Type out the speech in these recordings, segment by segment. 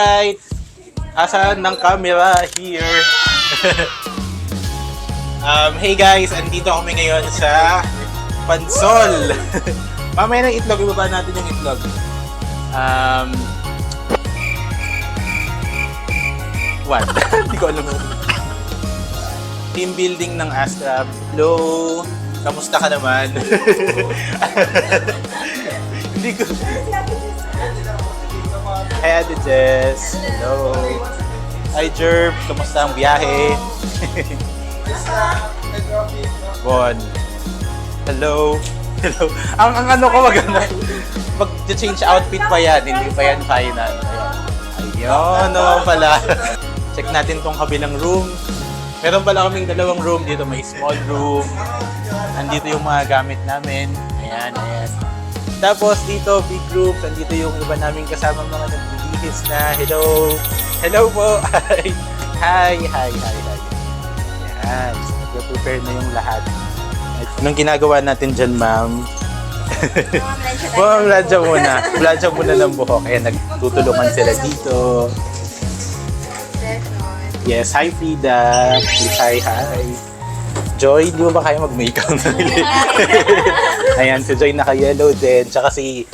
Alright. Asan ng camera? Here. Hey guys, andito kami ngayon sa Pansol. Mamaya ng itlog, ibaba natin yung itlog. What? Hindi ko alam. Team building ng Astra. Hello. Kamusta ka naman? Hindi ko. Hi Ate Jess. Hello. Hi Jerb. Kamusta ang biyahe? Bon. Hello. Hello. Ang ano ko mag-change outfit pa yan. Hindi pa yan final. Ayun naman pala. Check natin tong kabilang room. Meron pala kaming dalawang room dito. May small room. Andito yung mga gamit namin. Ayan, ayan. Tapos dito, big group. Andito yung iba namin kasama mga nagbibihis na. Hello. Hello po. Hi. Hi. Ayan. Prepare na yung lahat. Anong ginagawa natin dyan, ma'am? Bladya muna. Bladya muna ng buhok. Kaya nagtutulungan sila dito. Yes, hi Frida. Please, hi. Joy, di mo ba kaya mag-makeup? Ayan, si Joy naka-yellow din. Tsaka si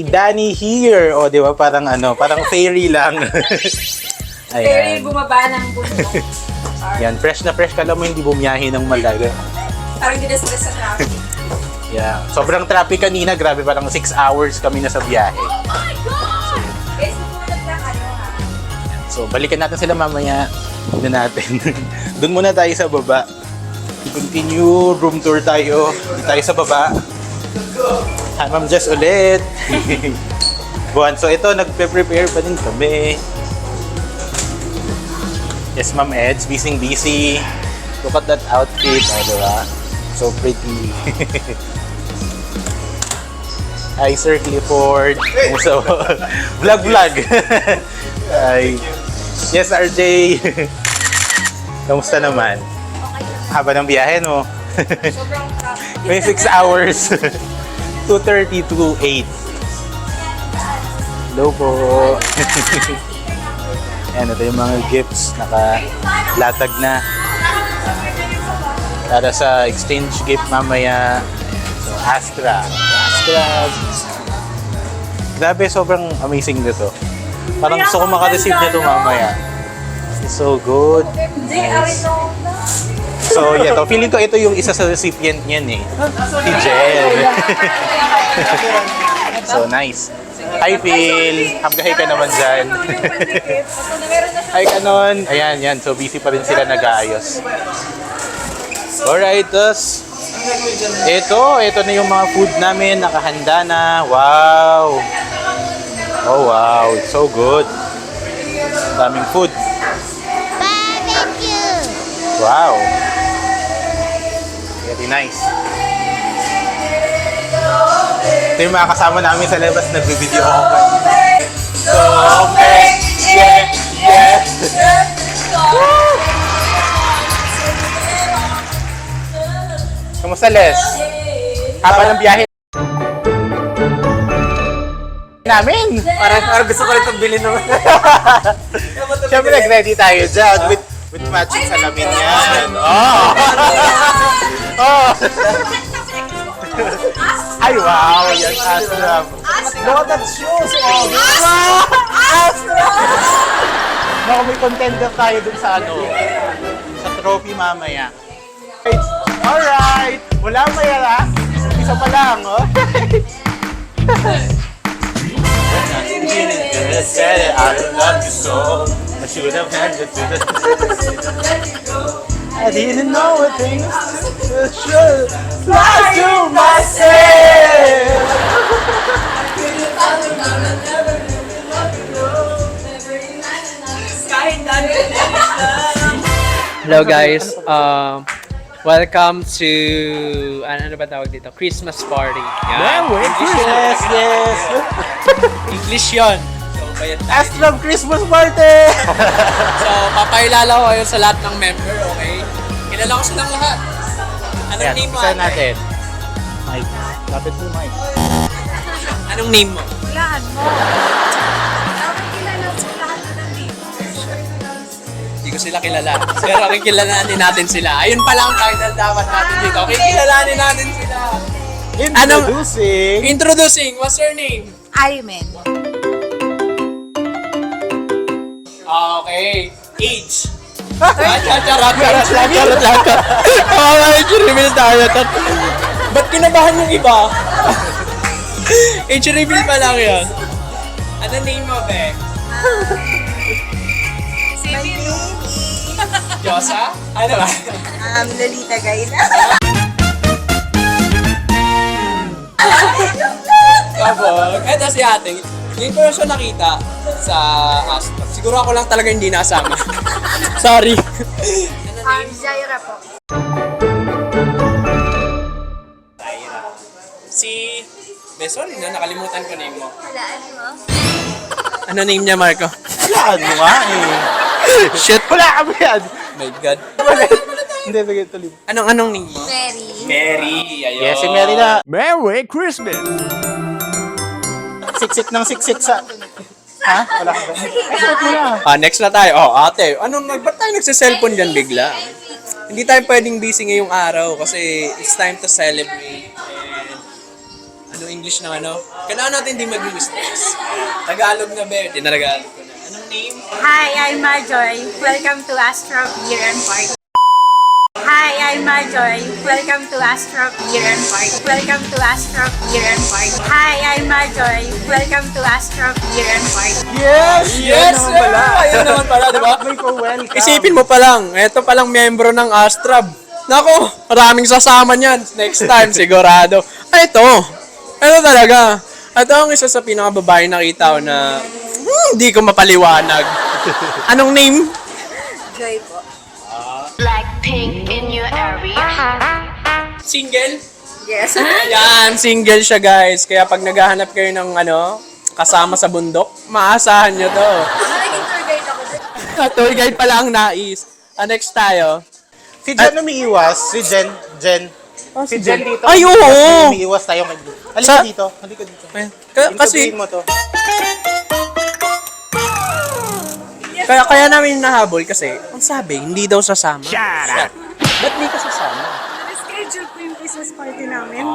Danny here. O, di ba? Parang fairy lang. Fairy bumaba ng bundok. Yan, fresh na fresh. Kala mo hindi bumiyahe ng malaga. Parang hindi na-stress sa traffic. Yeah. Sobrang traffic kanina. Grabe, parang 6 hours kami na sa biyahe. Guys, pumunod lang kayo ha. So, balikan natin sila mamaya. Doon natin. Doon muna tayo sa baba. Continue. Room tour tayo. Dito tayo sa baba. Hi, Ma'am Jess ulit. Buwan. So, ito, nagpe-prepare pa din kami. Yes, Ma'am Eds. Busy. Look at that outfit. O, diba? So pretty. Hi, Sir Clifford. So, vlog. Hi. Yes, RJ. Kamusta naman? Haba ng biyahe, no? Sobrang traffic. May 6 hours. 2:30 to 8. Hello po. Ayan, ito yung mga gifts. Nakalatag na. Para sa exchange gift mamaya. So, Astra. Grabe, sobrang amazing nito. Parang gusto ko maka-receive nito mamaya. It's so good. Nice. So, yeah, to. Feeling ko ito yung isa sa recipient niyan eh. Si Jel. So, nice. Hi, Phil. Hamgahay ka naman dyan. Hi, Kanon. Ayan, yan. So, busy pa rin sila nag-aayos. Alright, tapos ito na yung mga food namin, nakahanda na. Wow! Oh wow, it's so good. Daming food. Barbecue! Wow! Very nice. Ito yung mga kasama namin sa labas, nag-video ako kanina. So, okay. Yeah! Kamusta, Les? Haba ng biyahe namin. Parang gusto ko rin pagbilhin naman. Siyempre, nag-ready tayo dyan with matching salamin yan. Oh! Ay, wow! Yan, Astra. Look at that shoes! Oh, Astra! Naku, may contender tayo dun sa sa trophy mamaya. Alright! Wala mayara. Isa pa lang, oh. Said it, I love you so. I should have had it to the I didn't know a thing should fly to myself. Hello guys, welcome to ano ba tawag dito? Christmas party. Yeah, yes, yes. English 'yon. So bayad tayo. Astra Christmas party. So papakilala ko kayo sa lahat ng member, okay? Kilala ko silang lahat. Anong Ayan, name mo? isa ate? natin. Mike. Lapit mo, Mike. Anong name mo? Hulaan mo. Dapat kilala sila. ko sila kilala. Pero kikilalanin natin sila. Ayun pala ang title dapat natin dito. Kikilalanin natin sila. Introducing, what's your name? Aymen. Okay. Age. Charot lang. Age reveal tayo. Ba't kinabahan yung iba? Age reveal pa lang yan. Ano name mo, be? Diyosa? Ano ba? Lolita Gaina. Kabog. Eto si ate. Ngayon ko lang siya nakita sa Astro. Siguro ako lang talaga hindi nasama. Sorry. Ano name? Jaira po. Si... sorry na, nakalimutan ko name mo. Walaan mo? Ano name niya, Marco? Walaan mo nga eh. Shit! Wala kami yan. My God. Hindi, sige, tuloy. Anong name mo? Mary. Mary. Ayun. Yes, si Mary na. Merry Christmas! Siksik ng siksik sa... Ha? Wala ka ba? Ay, muna. Next na tayo. Ate, ba't tayo nagsa-cellphone dyan bigla? Hindi tayo pwedeng busy ngayong araw kasi it's time to celebrate. And English na kailangan natin hindi mag-stress. Tagalog na ba? Tinaragalog ko na. Anong name? Hi, I'm Marjoy. Welcome to Astro Beer and Party. Hi, I'm Marjoy. Welcome to Astro Beer and Party. Welcome to Astro Beer and Party. Hi, I'm Marjoy. Welcome to Astro Beer and Party. Yes! Yes! Yan naman pala. Ayun naman pala, di ba? Welcome ko, welcome. Isipin mo pa lang, eto palang membro ng Astrab. Nako, maraming sasama niyan. Next time, sigurado. Ito talaga. Ito ang isa sa pinakababae nakita ko na hindi ko mapaliwanag. Anong name? Joy po. Blackpink in your area. Single? Yes. Yan, single siya guys. Kaya pag naghahanap kayo ng kasama sa bundok, maasahan nyo to. Naging tour guide ako dun. Tour guide pala ang nais. Next tayo. Si Jen umiiwas. Si Jen. Si Jen dito. Ay, oo! Umiiwas tayo kay Blue. Halika Sa- dito. Halika dito. Kasi, Introducein mo to. kaya namin nahabol kasi, ang sabi, hindi daw sasama. Shut up! Ba't di ka sasama? Schedule ko yung Christmas party namin.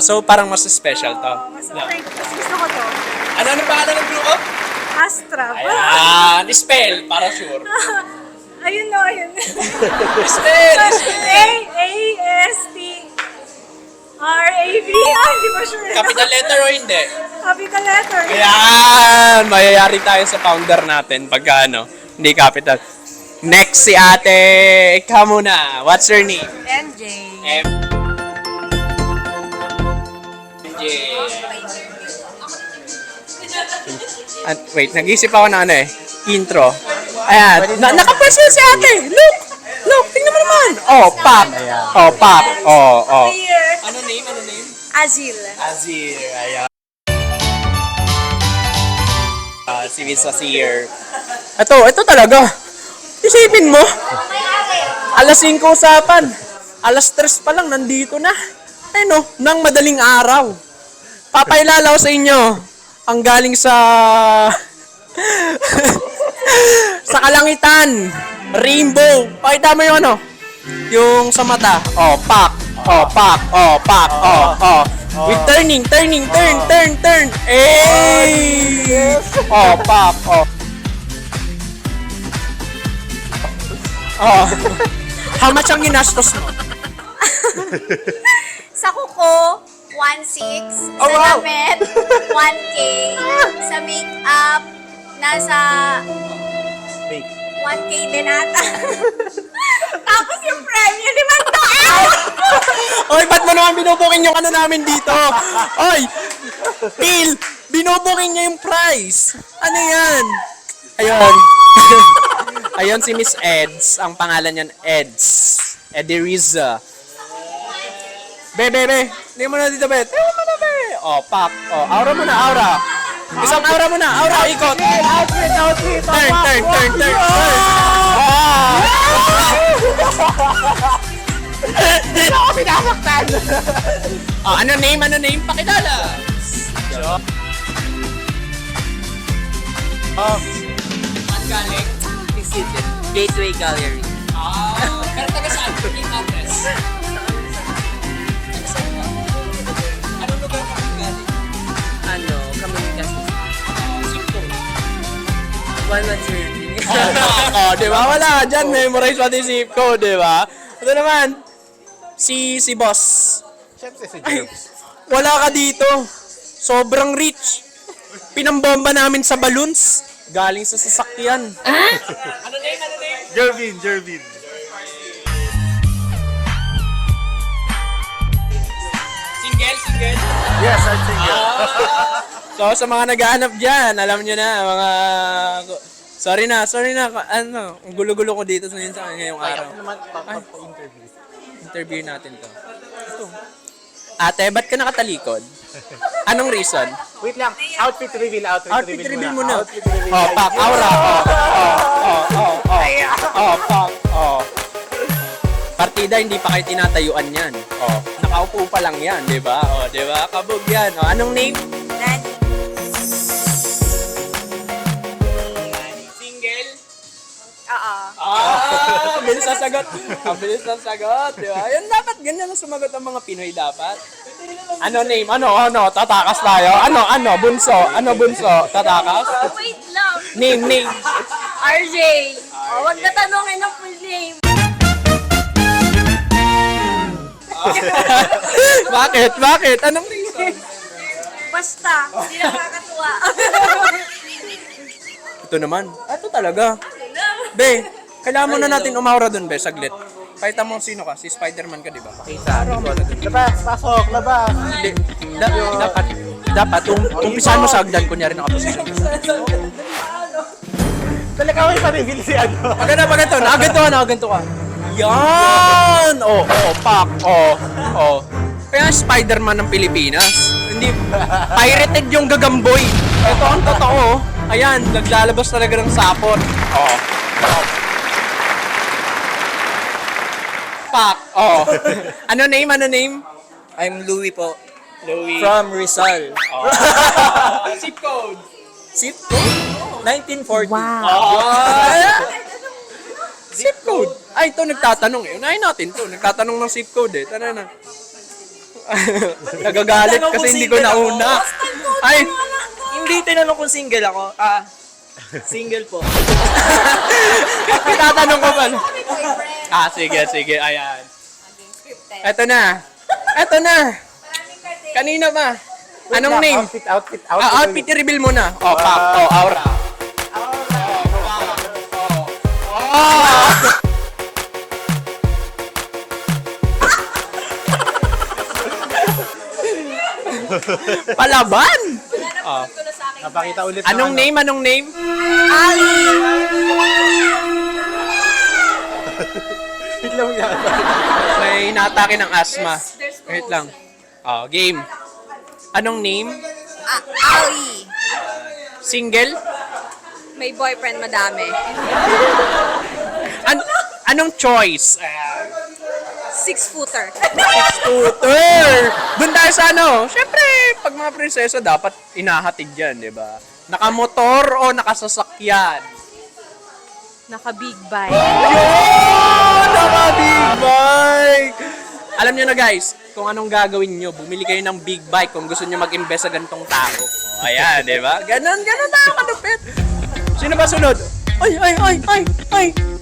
So parang mas special to. Mas okay. Mas gusto ko to. Ano pangalan ng group? Astra. Ayan, spell, para sure. Ayun no, ayun. Spell! A-S-T-R-A-V. Hindi mo sure. Capital letter o hindi? Capital letter. Ayan! Mayayari tayo sa founder natin pagka hindi capital. Next si ate. Ikaw muna. What's your name? MJ. MJ. Wait, nag-isip ako ng intro. Ayan, naka-first na si ate. Look, tingnan mo naman. Pop. Pop. Here. Ano name? Azil. Azir. Ayan. Si Miss Azir. Ito talaga. Isipin mo. Alas 5 usapan. Alas 3 pa lang, nandito na. Nang madaling araw. Papailala ko sa inyo. Ang galing sa... sa kalangitan. Rainbow. Pakita mo yung yung sa mata. Pop. With turn. Pop. How much ang ginastos mo? Sa kuko, 1.6. Oh, Sa wow. damit, 1K. Sa makeup, nasa 1K din ata. Tapos yung premium, 500. Oy, ba't mo naman binubuking yung namin dito? Oy, Phil, binubuking niya yung price. Ano yan? Ayun. Ayun si Miss Eds. Ang pangalan niyan, Eds. Ederiza. Be. Hindi mo na dito, be. Tingnan mo na, be. Pop. Aura mo na, aura. Isang aura mo na. Aura, ikot. Outfit. Turn. Hindi na ako pinasaktan. Ano name? Pakilala. Ang galing. Isipin. Gateway Gallery. Pero taga saan? King Ates. Anong lugar ka galing? Ano, Kamangkas. Sikto. 113. Di ba? Wala ka dyan. Memorize pati zip code, di ba? Ito naman, si boss. Siyempre si Ay, Jerbs. wala ka dito. Sobrang rich. Pinambomba namin sa balloons. Galing sa sasakyan. Jervin. Single? Yes, I'm single. So, sa mga naghahanap dyan, alam nyo na, mga... Sorry na, ano, ang gulo-gulo ko dito sa ngayong araw. naman, pa-interview. Interview natin to. Ito. Ate, ba't ka nakatalikod? Anong reason? Wait lang, outfit reveal Outfit reveal mo na. Outfit reveal. Oh, pak, aura. Pak, Partida, hindi pa kayo tinatayuan yan. Oh, nakaupo pa lang yan, di ba? Oh, di ba? Kabog yan. Oh, anong name? Nani. Single? Oo. Bilis na sagot. Bilis na sagot, di ba? Yan dapat, ganyan ang sumagot ang mga Pinoy dapat. Ano name? Ano? Tatakas tayo. Ano? Bunso? Tatakas? Wait lang. Name. RJ. Huwag na tanongin ang full name. Bakit? Anong reason? Basta. Hindi nakakatuwa. Ito naman. Ito talaga. Be, kailangan muna natin umaura dun, be, saglit. Pakita mo sino ka. Si Spider-Man ka, di ba? Labas, pasok, labas. Hindi. Dapat, umpisahan mo sa hagdan, kunyari nakaposition. Talaga may pa-reveal si ano. Pagano, nakaganto ka. Yan! Pak. Kaya Spider-Man ng Pilipinas. Hindi, pirated yung gagamboy. Ito ang totoo. Ayan, naglalabas talaga ng sapot. Pak. Ano name? I'm Louie po. Louie. From Rizal. Zip code. 1940. Zip code. Ay, ito nagtatanong eh. Unahin natin to. Nagtatanong ng zip code eh. Tara na. Nagagalit kasi hindi ko nauna. Ay, Hindi tinanong kung single ako. Single po. tatanong ko ba? Sige. Ayan. Eto na. Kanina ba? Anong name? Outfit. Outfit reveal mo na. Pak. Aura. Palaban! Napakita ulit. Anong name? Biglang yan. May natake ng asthma. Wait lang. Game. Anong name? Ali. Single? May boyfriend madami. Anong choice? 6-footer. Scooter! Doon tayo sa ano? Siyempre, pag mga prinsesa, dapat inahatid yan, di ba? Nakamotor o nakasasakyan? Naka-big bike. Yun! Naka-big bike! Alam nyo na guys, kung anong gagawin nyo, bumili kayo ng big bike kung gusto nyo mag-invest sa ganitong tao. Ayan, di ba? Ganon tayo kadupit. Sino ba sunod? Ay!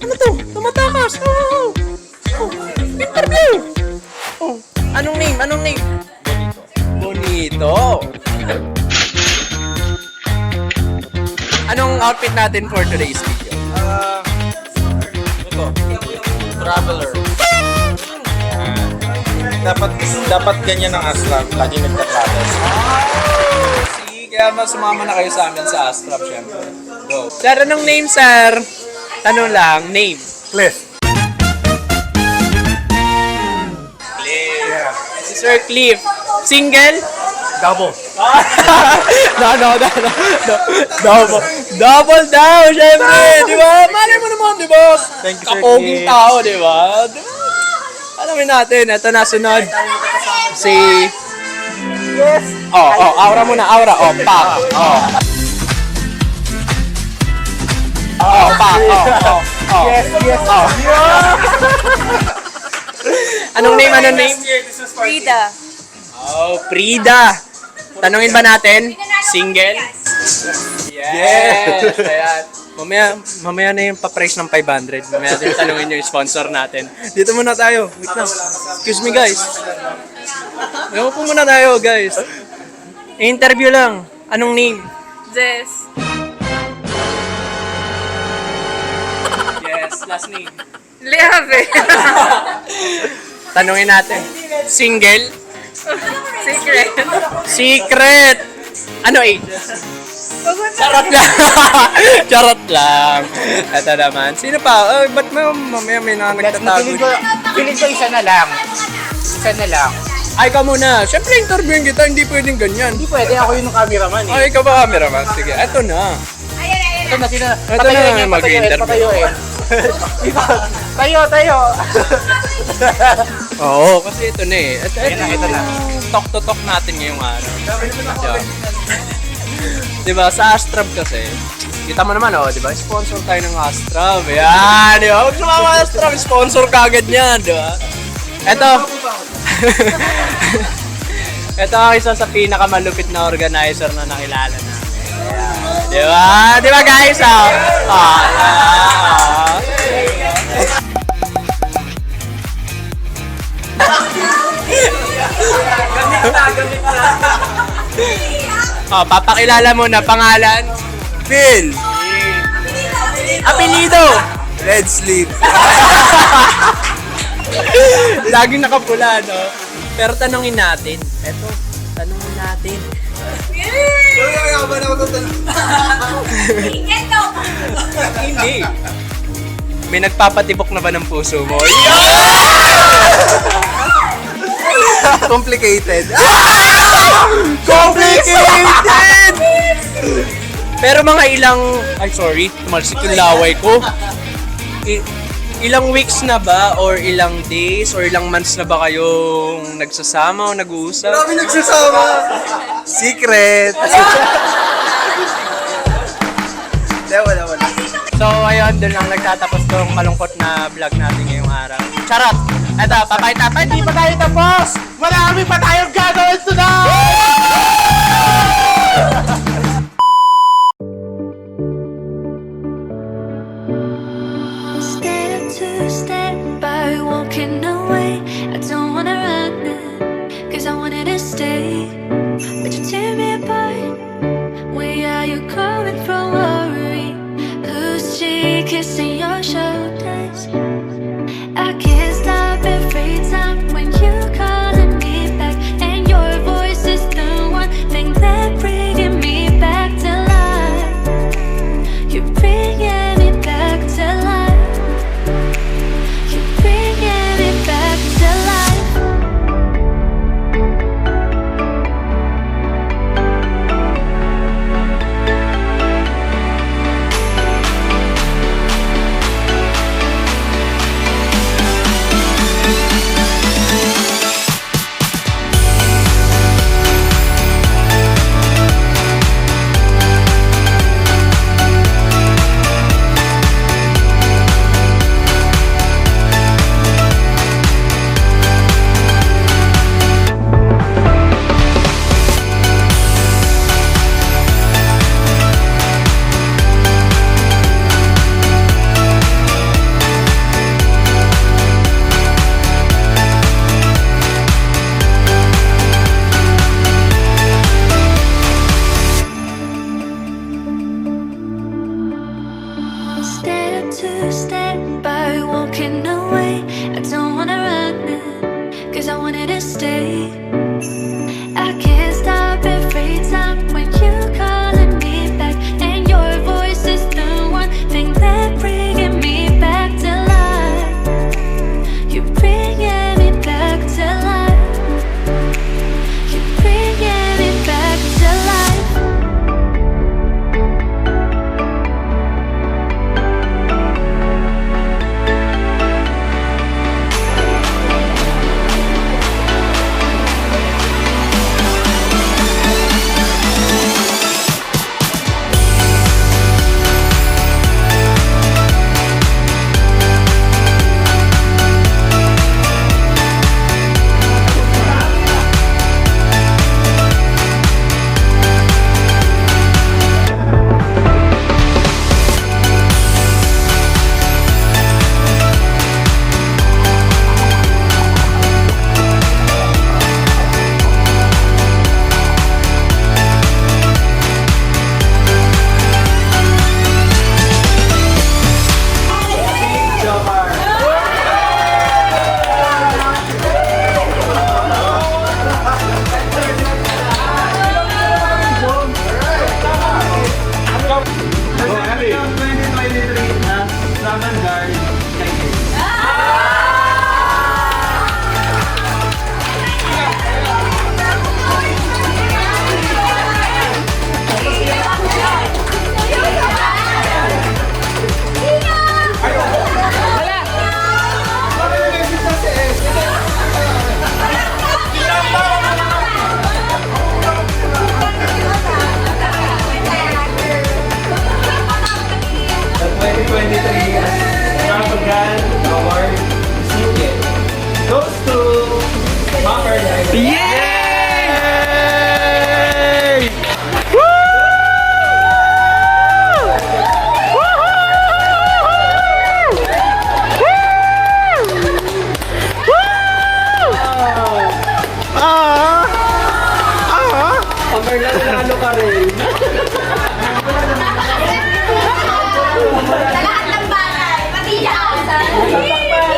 Ano to? Tumatakas! Interview! Anong name? Bonito. Anong outfit natin for today's video? Traveler. Dapat ganyan ang Aslab. Lagi nagtatravel. Kaya mas sumama na kayo sa amin sa Astrap, syempre. Go. Sir, anong name, sir? Tanong lang, name. Cliff. Si Sir Cliff. Single? Double. Double daw, syempre. Di ba? Malay mo naman, di ba? Thank you, Sir Kapoging Cliff. tao, di ba? Di ba? Alamin natin, ito na sunod. Si... Yes. Aura muna, aura. Pak. Pak. Oh. Yes, yes. Oh. Anong name? Frida. Oh, Frida. Tanungin ba natin? Single? Yes! Ayan. Mamaya na yung pa-price ng 500. Mamaya din tanungin yung sponsor natin. Dito muna tayo. Wait lang. Excuse me, guys. Ewan po muna tayo, guys. Interview lang. Anong name? Jess. Yes, last name. Liave. Tanungin natin. Single? Secret. Secret! Ano age? Charot lang. Charot lang. Ito naman. Sino pa? Ba't mamaya may nagtatago? Feeling ko isa na lang. Isa na lang. Ay, ka muna. Siyempre, interviewin kita. Hindi pwedeng ganyan. Hindi pwede, ako yung cameraman eh. Ay, ikaw ba cameraman? Sige, eto na. Ito na, sino na? Ito na, mag-interview. Tayo. Oo, kasi ito na eh. Ito Ito na. yung talk-to-talk natin ngayong araw. Diba, sa Astrab kasi, kita mo naman, oh, diba, sponsor tayo ng Astrab. Yan, diba? Huwag sumama Astrab, sponsor ka agad yan, diba? Ito. Ito ang isa sa pinakamalupit na organizer na nakilala namin. Ayan. Diba? Diba, guys? Papakilala mo na pangalan. Phil. Apelido. Red Sleep. Laging nakapula, no? Pero tanungin natin. Eto, tanungin natin. Hindi. May nagpapatibok na ba ng puso mo? Complicated. Complicated! Pero mga ilang... Ay, sorry. Tumalsik yung laway ko. Ilang weeks na ba? Or ilang days? Or ilang months na ba kayong nagsasama o nag-uusap? Kami nagsasama. Secret! Wala. So, ayun, doon lang nagtatapos tong malungkot na vlog natin ngayong araw. Charot! Eto, papakita. Hindi pa tayo tapos! Marami pa tayong gagawin tonight! Step to step by walking away. I don't wanna run it, cause I wanted to stay. But you tear me apart. Where are you coming from? Worry. Who's she kissing your shoulders? I can't stop every time when you calling me back, and your voice is the one thing that bringing me back to life. You're bringing me back to life. You're bringing me back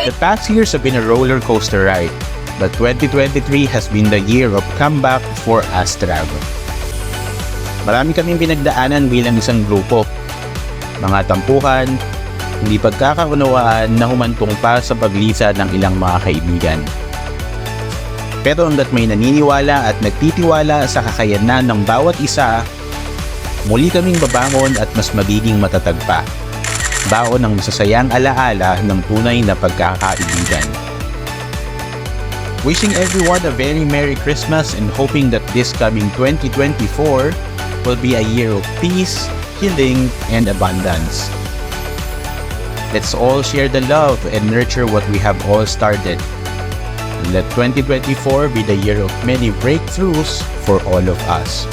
The past years have been a roller coaster ride, but 2023 has been the year of comeback for Astrag. Marami kaming pinagdaanan bilang isang grupo. Mga tampuhan, hindi pagkakaunawaan na humantong pa sa paglisa ng ilang mga kaibigan. Pero hanggat may naniniwala at nagtitiwala sa kakayanan ng bawat isa, muli kaming babangon at mas magiging matatag pa. Baon ng masasayang alaala ng tunay na pagkakaibigan. Wishing everyone a very Merry Christmas and hoping that this coming 2024 will be a year of peace, healing, and abundance. Let's all share the love and nurture what we have all started. And let 2024 be the year of many breakthroughs for all of us.